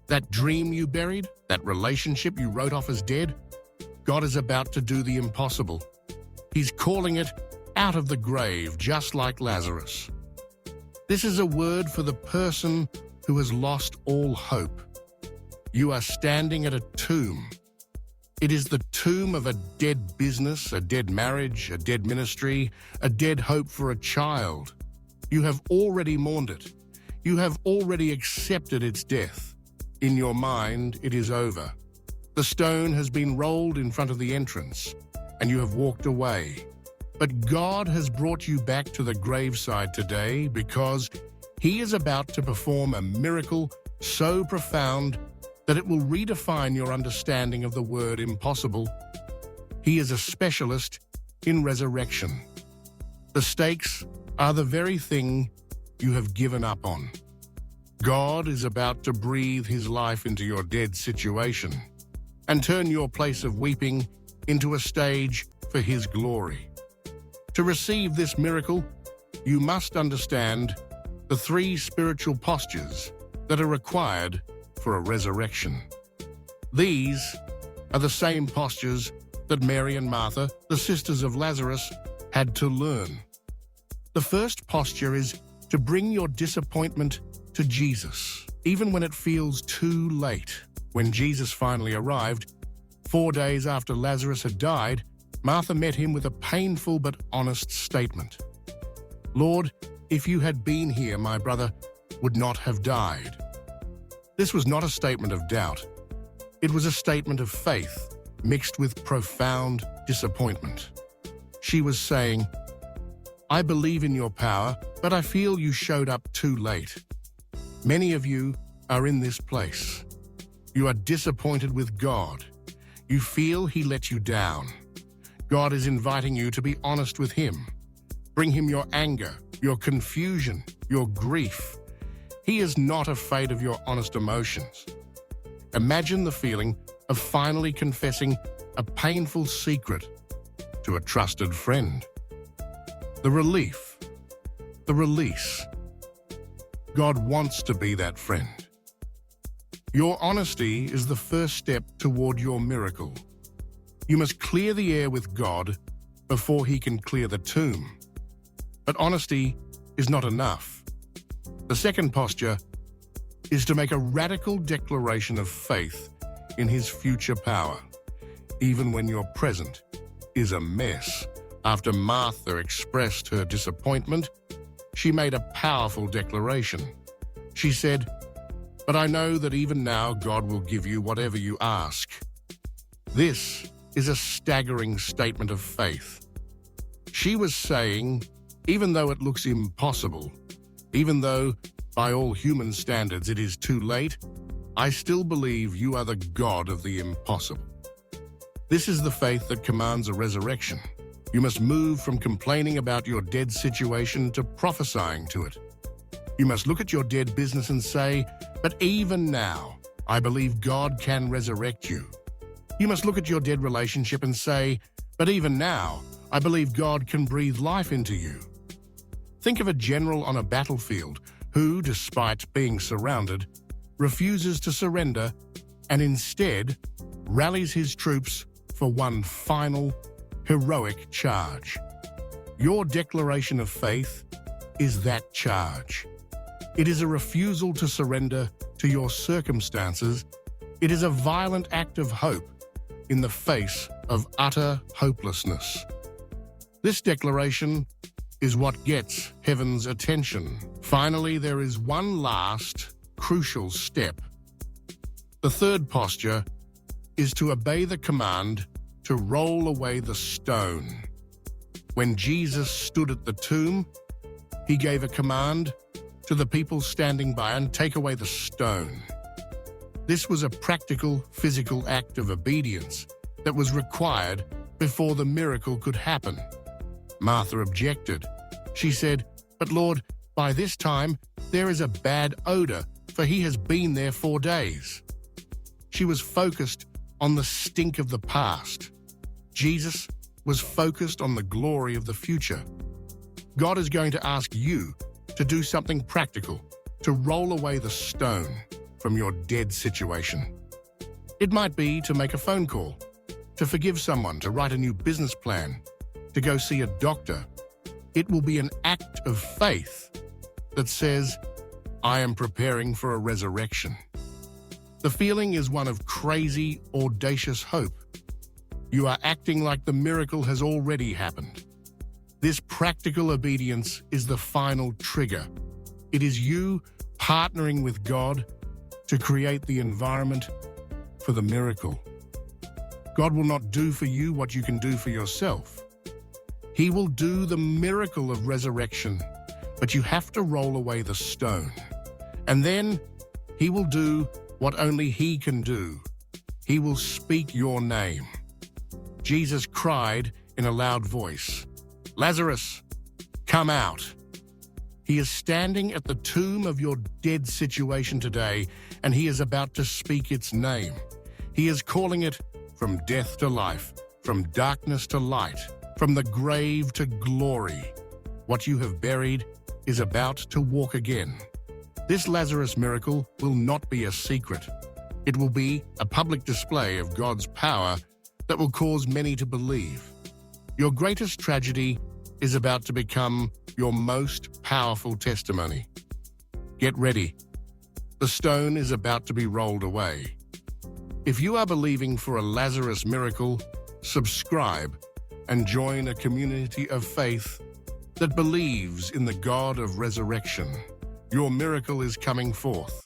That dream you buried, that relationship you wrote off as dead, God is about to do the impossible. He's calling it out of the grave, just like Lazarus. This is a word for the person who has lost all hope. You are standing at a tomb. It is the tomb of a dead business, a dead marriage, a dead ministry, a dead hope for a child. You have already mourned it. You have already accepted its death. In your mind, it is over. The stone has been rolled in front of the entrance, and you have walked away. But God has brought you back to the graveside today because He is about to perform a miracle so profound that it will redefine your understanding of the word impossible. He is a specialist in resurrection. The stakes are the very thing you have given up on. God is about to breathe His life into your dead situation and turn your place of weeping into a stage for His glory. To receive this miracle, you must understand the 3 spiritual postures that are required for a resurrection. These are the same postures that Mary and Martha, the sisters of Lazarus, had to learn. The first posture is to bring your disappointment to Jesus, even when it feels too late. When Jesus finally arrived, 4 days after Lazarus had died, Martha met him with a painful but honest statement. "Lord, if you had been here, my brother would not have died." This was not a statement of doubt. It was a statement of faith mixed with profound disappointment. She was saying, "I believe in your power, but I feel you showed up too late." Many of you are in this place. You are disappointed with God. You feel He let you down. God is inviting you to be honest with Him. Bring Him your anger, your confusion, your grief. He is not afraid of your honest emotions. Imagine the feeling of finally confessing a painful secret to a trusted friend. The relief, the release. God wants to be that friend. Your honesty is the first step toward your miracle. You must clear the air with God before He can clear the tomb. But honesty is not enough. The second posture is to make a radical declaration of faith in His future power, even when your present is a mess. After Martha expressed her disappointment, she made a powerful declaration. She said, "But I know that even now God will give you whatever you ask." This is a staggering statement of faith. She was saying, even though it looks impossible, even though by all human standards it is too late, I still believe you are the God of the impossible. This is the faith that commands a resurrection. You must move from complaining about your dead situation to prophesying to it. You must look at your dead business and say, "But even now, I believe God can resurrect you." You must look at your dead relationship and say, "But even now, I believe God can breathe life into you." Think of a general on a battlefield who, despite being surrounded, refuses to surrender and instead rallies his troops for one final, heroic charge. Your declaration of faith is that charge. It is a refusal to surrender to your circumstances. It is a violent act of hope in the face of utter hopelessness. This declaration is what gets heaven's attention. Finally, there is one last, crucial step. The third posture is to obey the command to roll away the stone. When Jesus stood at the tomb, He gave a command to the people standing by and take away the stone. This was a practical, physical act of obedience that was required before the miracle could happen. Martha objected. She said, "But Lord, by this time there is a bad odor, for he has been there 4 days." She was focused on the stink of the past. Jesus was focused on the glory of the future. God is going to ask you to do something practical, to roll away the stone. from your dead situation. It might be to make a phone call, to forgive someone, to write a new business plan, to go see a doctor. It will be an act of faith that says, I am preparing for a resurrection. The feeling is one of crazy, audacious hope. You are acting like the miracle has already happened. This practical obedience is the final trigger. It is you partnering with God to create the environment for the miracle. God will not do for you what you can do for yourself. He will do the miracle of resurrection, but you have to roll away the stone. And then He will do what only He can do. He will speak your name. Jesus cried in a loud voice, Lazarus, come out. He is standing at the tomb of your dead situation today, and He is about to speak its name. He is calling it from death to life, from darkness to light, from the grave to glory. What you have buried is about to walk again. This Lazarus miracle will not be a secret. It will be a public display of God's power that will cause many to believe. Your greatest tragedy is about to become your most powerful testimony. Get ready. The stone is about to be rolled away. If you are believing for a Lazarus miracle, subscribe and join a community of faith that believes in the God of resurrection. Your miracle is coming forth.